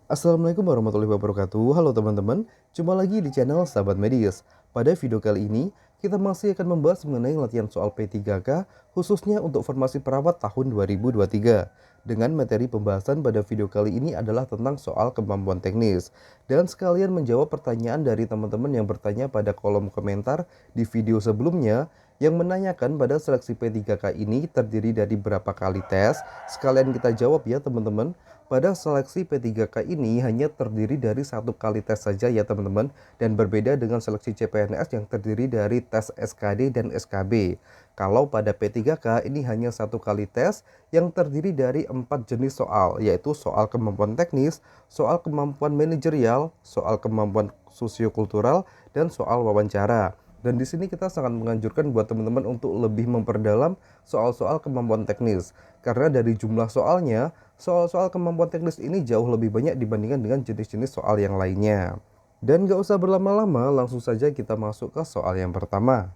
Assalamualaikum warahmatullahi wabarakatuh. Halo teman-teman, jumpa lagi di channel Sahabat Medis. Pada video kali ini, kita masih akan membahas mengenai latihan soal P3K khususnya untuk formasi perawat tahun 2023. Dengan materi pembahasan pada video kali ini adalah tentang soal kemampuan teknis. Dan sekalian menjawab pertanyaan dari teman-teman yang bertanya pada kolom komentar di video sebelumnya yang menanyakan pada seleksi P3K ini terdiri dari berapa kali tes. Sekalian kita jawab ya teman-teman. Pada seleksi P3K ini hanya terdiri dari satu kali tes saja ya teman-teman, dan berbeda dengan seleksi CPNS yang terdiri dari tes SKD dan SKB. Kalau pada P3K ini hanya satu kali tes yang terdiri dari 4 jenis soal, yaitu soal kemampuan teknis, soal kemampuan manajerial, soal kemampuan sosiokultural, dan soal wawancara. Dan di sini kita sangat menganjurkan buat teman-teman untuk lebih memperdalam soal-soal kemampuan teknis. Karena dari jumlah soalnya, soal-soal kemampuan teknis ini jauh lebih banyak dibandingkan dengan jenis-jenis soal yang lainnya. Dan gak usah berlama-lama, langsung saja kita masuk ke soal yang pertama.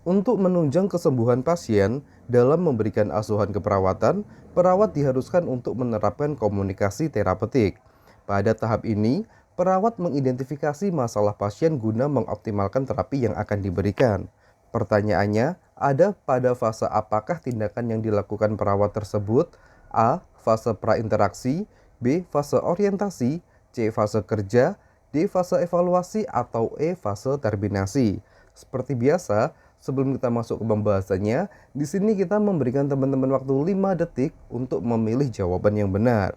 Untuk menunjang kesembuhan pasien dalam memberikan asuhan keperawatan, perawat diharuskan untuk menerapkan komunikasi terapeutik. Pada tahap ini, perawat mengidentifikasi masalah pasien guna mengoptimalkan terapi yang akan diberikan. Pertanyaannya, ada pada fase apakah tindakan yang dilakukan perawat tersebut? A. Fase prainteraksi, B. Fase orientasi, C. Fase kerja, D. Fase evaluasi, atau E. Fase terminasi. Seperti biasa, sebelum kita masuk ke pembahasannya, di sini kita memberikan teman-teman waktu 5 detik untuk memilih jawaban yang benar.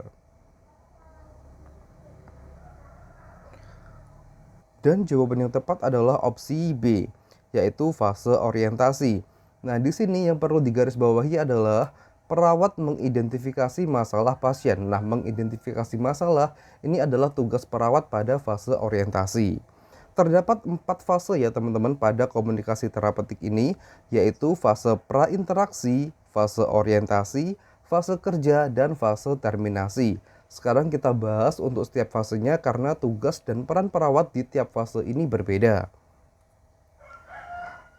Dan jawaban yang tepat adalah opsi B, yaitu fase orientasi. Nah, di sini yang perlu digarisbawahi adalah perawat mengidentifikasi masalah pasien. Nah, mengidentifikasi masalah ini adalah tugas perawat pada fase orientasi. Terdapat 4 fase ya teman-teman pada komunikasi terapeutik ini, yaitu fase prainteraksi, fase orientasi, fase kerja, dan fase terminasi. Sekarang kita bahas untuk setiap fasenya karena tugas dan peran perawat di tiap fase ini berbeda.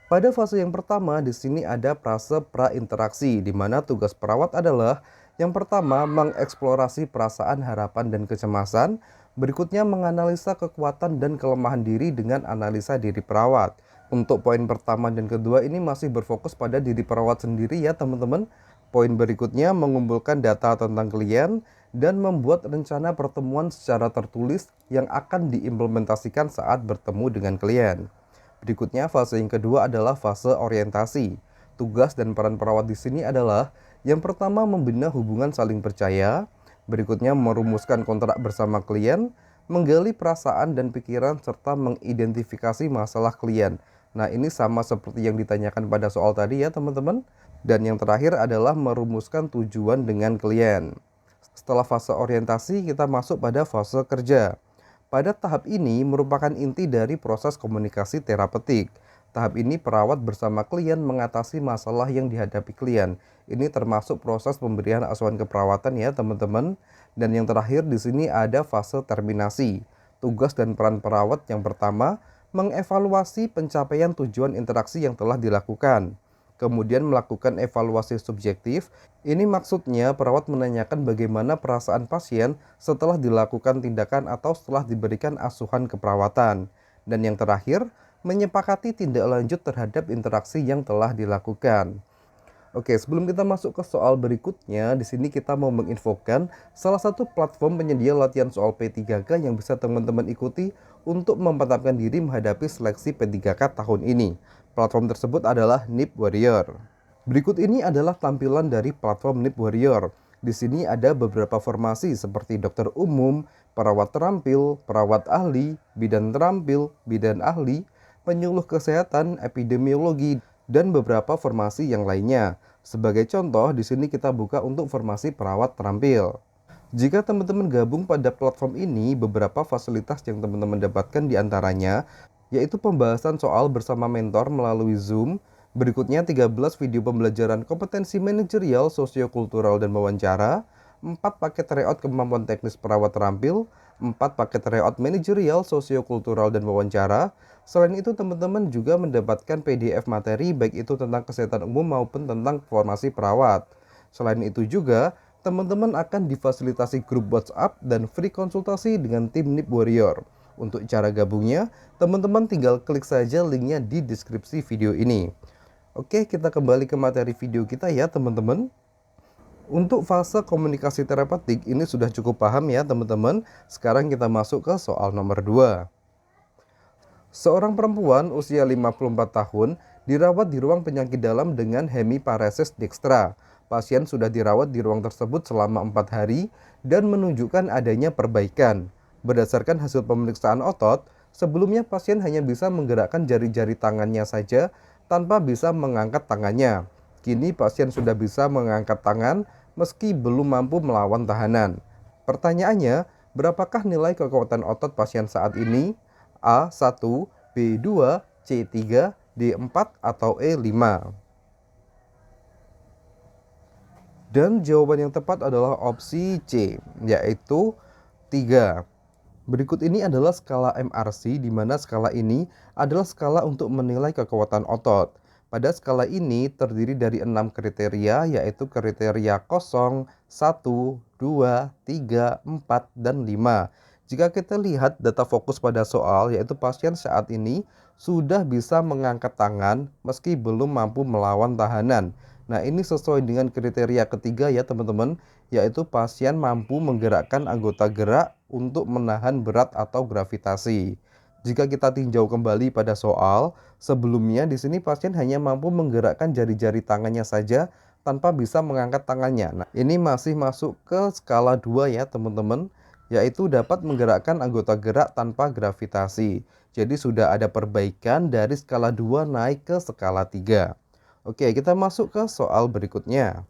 Pada fase yang pertama di sini ada fase prainteraksi, di mana tugas perawat adalah yang pertama mengeksplorasi perasaan, harapan, dan kecemasan. Berikutnya menganalisa kekuatan dan kelemahan diri dengan analisa diri perawat. Untuk poin pertama dan kedua ini masih berfokus pada diri perawat sendiri ya teman-teman. Poin berikutnya mengumpulkan data tentang klien dan membuat rencana pertemuan secara tertulis yang akan diimplementasikan saat bertemu dengan klien. Berikutnya fase yang kedua adalah fase orientasi. Tugas dan peran perawat di sini adalah yang pertama membina hubungan saling percaya, berikutnya merumuskan kontrak bersama klien, menggali perasaan dan pikiran serta mengidentifikasi masalah klien. Nah, ini sama seperti yang ditanyakan pada soal tadi ya teman-teman. Dan yang terakhir adalah merumuskan tujuan dengan klien. Setelah fase orientasi, kita masuk pada fase kerja. Pada tahap ini merupakan inti dari proses komunikasi terapeutik. Tahap ini perawat bersama klien mengatasi masalah yang dihadapi klien. Ini termasuk proses pemberian asuhan keperawatan ya teman-teman. Dan yang terakhir di sini ada fase terminasi. Tugas dan peran perawat yang pertama, mengevaluasi pencapaian tujuan interaksi yang telah dilakukan. Kemudian melakukan evaluasi subjektif. Ini maksudnya perawat menanyakan bagaimana perasaan pasien setelah dilakukan tindakan atau setelah diberikan asuhan keperawatan. Dan yang terakhir, menyepakati tindak lanjut terhadap interaksi yang telah dilakukan. Oke, sebelum kita masuk ke soal berikutnya, di sini kita mau menginfokan salah satu platform penyedia latihan soal P3K yang bisa teman-teman ikuti untuk memantapkan diri menghadapi seleksi P3K tahun ini. Platform tersebut adalah NIP Warrior. Berikut ini adalah tampilan dari platform NIP Warrior. Di sini ada beberapa formasi seperti dokter umum, perawat terampil, perawat ahli, bidan terampil, bidan ahli, penyuluh kesehatan, epidemiologi, dan beberapa formasi yang lainnya. Sebagai contoh, di sini kita buka untuk formasi perawat terampil. Jika teman-teman gabung pada platform ini, beberapa fasilitas yang teman-teman dapatkan diantaranya yaitu pembahasan soal bersama mentor melalui Zoom, berikutnya 13 video pembelajaran kompetensi manajerial, sosiokultural, dan wawancara, 4 paket tryout kemampuan teknis perawat terampil, 4 paket tryout manajerial, sosiokultural, dan wawancara. Selain itu teman-teman juga mendapatkan PDF materi baik itu tentang kesehatan umum maupun tentang formasi perawat. Selain itu juga teman-teman akan difasilitasi grup WhatsApp dan free konsultasi dengan tim Nip Warrior. Untuk cara gabungnya, teman-teman tinggal klik saja linknya di deskripsi video ini. Oke, kita kembali ke materi video kita ya teman-teman. Untuk fase komunikasi terapeutik ini sudah cukup paham ya teman-teman. Sekarang kita masuk ke soal nomor 2. Seorang perempuan usia 54 tahun dirawat di ruang penyakit dalam dengan hemiparesis dextra. Pasien sudah dirawat di ruang tersebut selama 4 hari dan menunjukkan adanya perbaikan. Berdasarkan hasil pemeriksaan otot, sebelumnya pasien hanya bisa menggerakkan jari-jari tangannya saja tanpa bisa mengangkat tangannya. Kini pasien sudah bisa mengangkat tangan meski belum mampu melawan tahanan. Pertanyaannya, berapakah nilai kekuatan otot pasien saat ini? A1, B2, C3, D4, atau E5? Dan jawaban yang tepat adalah opsi C, yaitu 3. Berikut ini adalah skala MRC, di mana skala ini adalah skala untuk menilai kekuatan otot. Pada skala ini terdiri dari 6 kriteria, yaitu kriteria 0, 1, 2, 3, 4, dan 5. Jika kita lihat data fokus pada soal, yaitu pasien saat ini sudah bisa mengangkat tangan meski belum mampu melawan tahanan. Nah, ini sesuai dengan kriteria ketiga ya teman-teman, yaitu pasien mampu menggerakkan anggota gerak untuk menahan berat atau gravitasi. Jika kita tinjau kembali pada soal, sebelumnya di sini pasien hanya mampu menggerakkan jari-jari tangannya saja tanpa bisa mengangkat tangannya. Nah, ini masih masuk ke skala 2 ya teman-teman, yaitu dapat menggerakkan anggota gerak tanpa gravitasi. Jadi sudah ada perbaikan dari skala 2 naik ke skala 3. Oke, kita masuk ke soal berikutnya.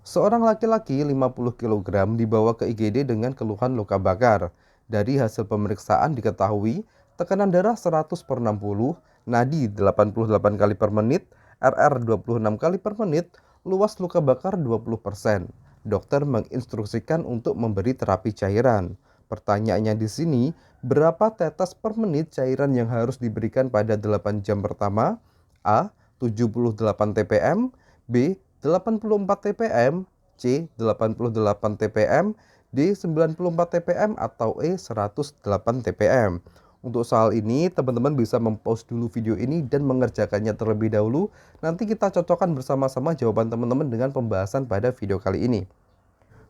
Seorang laki-laki 50 kg dibawa ke IGD dengan keluhan luka bakar. Dari hasil pemeriksaan diketahui tekanan darah 100/60, nadi 88 kali per menit, RR 26 kali per menit, luas luka bakar 20%. Dokter menginstruksikan untuk memberi terapi cairan. Pertanyaannya di sini, berapa tetes per menit cairan yang harus diberikan pada 8 jam pertama? A. 78 TPM, B. 84 TPM, C. 88 TPM, D. 94 TPM, atau E. 108 TPM. Untuk soal ini teman-teman bisa mempause dulu video ini dan mengerjakannya terlebih dahulu. Nanti kita cocokkan bersama-sama jawaban teman-teman dengan pembahasan pada video kali ini.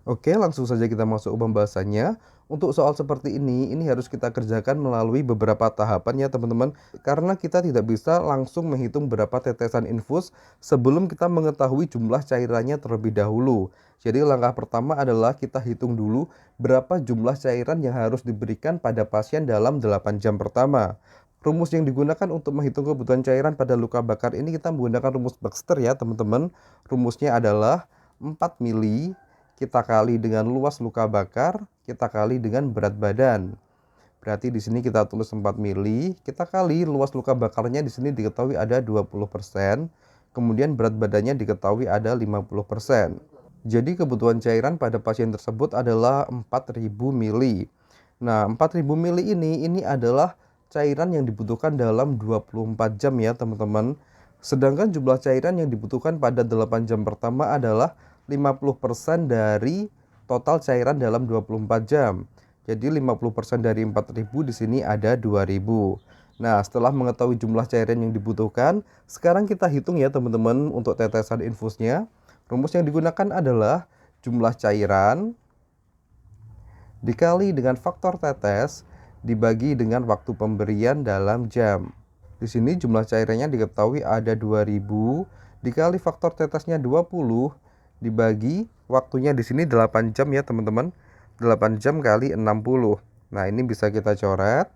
Oke, langsung saja kita masuk ke pembahasannya. Untuk soal seperti ini harus kita kerjakan melalui beberapa tahapan ya teman-teman. Karena kita tidak bisa langsung menghitung berapa tetesan infus sebelum kita mengetahui jumlah cairannya terlebih dahulu. Jadi langkah pertama adalah kita hitung dulu berapa jumlah cairan yang harus diberikan pada pasien dalam 8 jam pertama. Rumus yang digunakan untuk menghitung kebutuhan cairan pada luka bakar ini kita menggunakan rumus Baxter ya teman-teman. Rumusnya adalah 4 mili kita kali dengan luas luka bakar, kita kali dengan berat badan. Berarti di sini kita tulis 4 mili, kita kali luas luka bakarnya di sini diketahui ada 20%, kemudian berat badannya diketahui ada 50%. Jadi kebutuhan cairan pada pasien tersebut adalah 4000 mili. Nah, 4000 mili ini adalah cairan yang dibutuhkan dalam 24 jam ya teman-teman. Sedangkan jumlah cairan yang dibutuhkan pada 8 jam pertama adalah 50% dari total cairan dalam 24 jam. Jadi 50% dari 4000 di sini ada 2000. Nah, setelah mengetahui jumlah cairan yang dibutuhkan, sekarang kita hitung ya teman-teman untuk tetesan infusnya. Rumus yang digunakan adalah jumlah cairan dikali dengan faktor tetes dibagi dengan waktu pemberian dalam jam. Di sini jumlah cairannya diketahui ada 2000 dikali faktor tetesnya 20 dibagi waktunya di sini 8 jam ya teman-teman. 8 jam kali 60. Nah, ini bisa kita coret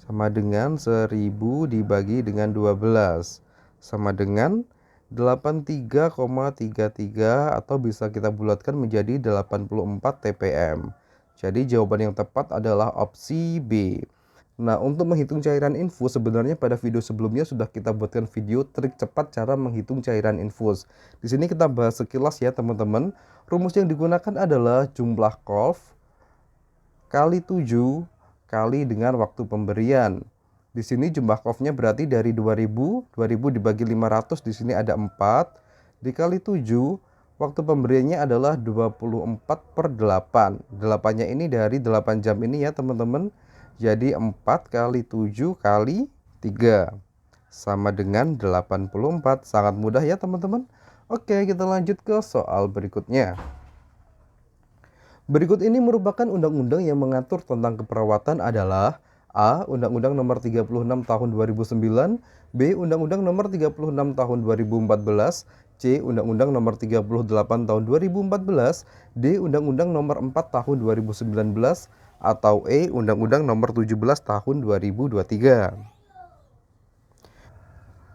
sama dengan 1000 dibagi dengan 12 sama dengan 83,33 atau bisa kita bulatkan menjadi 84 TPM. Jadi jawaban yang tepat adalah opsi B. Nah, untuk menghitung cairan infus sebenarnya pada video sebelumnya sudah kita buatkan video trik cepat cara menghitung cairan infus. Di sini kita bahas sekilas ya teman-teman. Rumus yang digunakan adalah jumlah kolf kali 7 kali dengan waktu pemberian. Di sini jumlah kolfnya berarti dari 2000 dibagi 500 di sini ada 4 dikali 7, Waktu pemberiannya adalah 24/8. 8-nya ini dari 8 jam ini ya teman-teman. Jadi 4 kali 7 kali 3 sama dengan 84. Sangat mudah ya teman-teman. Oke, kita lanjut ke soal berikutnya. Berikut ini merupakan undang-undang yang mengatur tentang keperawatan adalah A. Undang-Undang Nomor 36 Tahun 2009, B. Undang-Undang Nomor 36 Tahun 2014, C. Undang-Undang Nomor 38 Tahun 2014, D. Undang-Undang Nomor 4 Tahun 2019, atau E. Undang-Undang Nomor 17 Tahun 2023.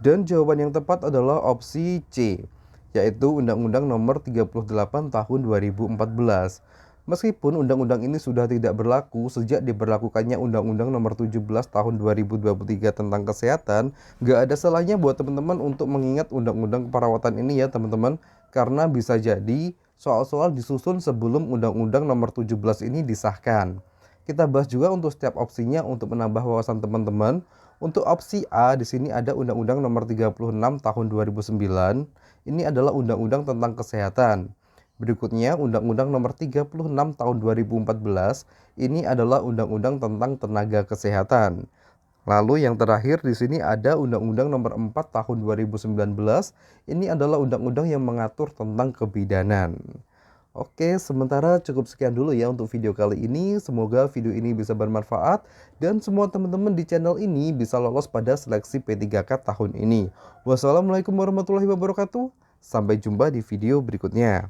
Dan jawaban yang tepat adalah opsi C, yaitu Undang-Undang Nomor 38 Tahun 2014. Meskipun undang-undang ini sudah tidak berlaku sejak diberlakukannya Undang-Undang Nomor 17 Tahun 2023 tentang kesehatan, gak ada salahnya buat teman-teman untuk mengingat undang-undang keperawatan ini ya teman-teman, karena bisa jadi soal-soal disusun sebelum Undang-Undang Nomor 17 ini disahkan. Kita bahas juga untuk setiap opsinya untuk menambah wawasan teman-teman. Untuk opsi A di sini ada Undang-Undang Nomor 36 Tahun 2009. Ini adalah undang-undang tentang kesehatan. Berikutnya Undang-Undang Nomor 36 Tahun 2014. Ini adalah undang-undang tentang tenaga kesehatan. Lalu yang terakhir di sini ada Undang-Undang Nomor 4 Tahun 2019. Ini adalah undang-undang yang mengatur tentang kebidanan. Oke, sementara cukup sekian dulu ya untuk video kali ini. Semoga video ini bisa bermanfaat dan semua teman-teman di channel ini bisa lolos pada seleksi P3K tahun ini. Wassalamualaikum warahmatullahi wabarakatuh. Sampai jumpa di video berikutnya.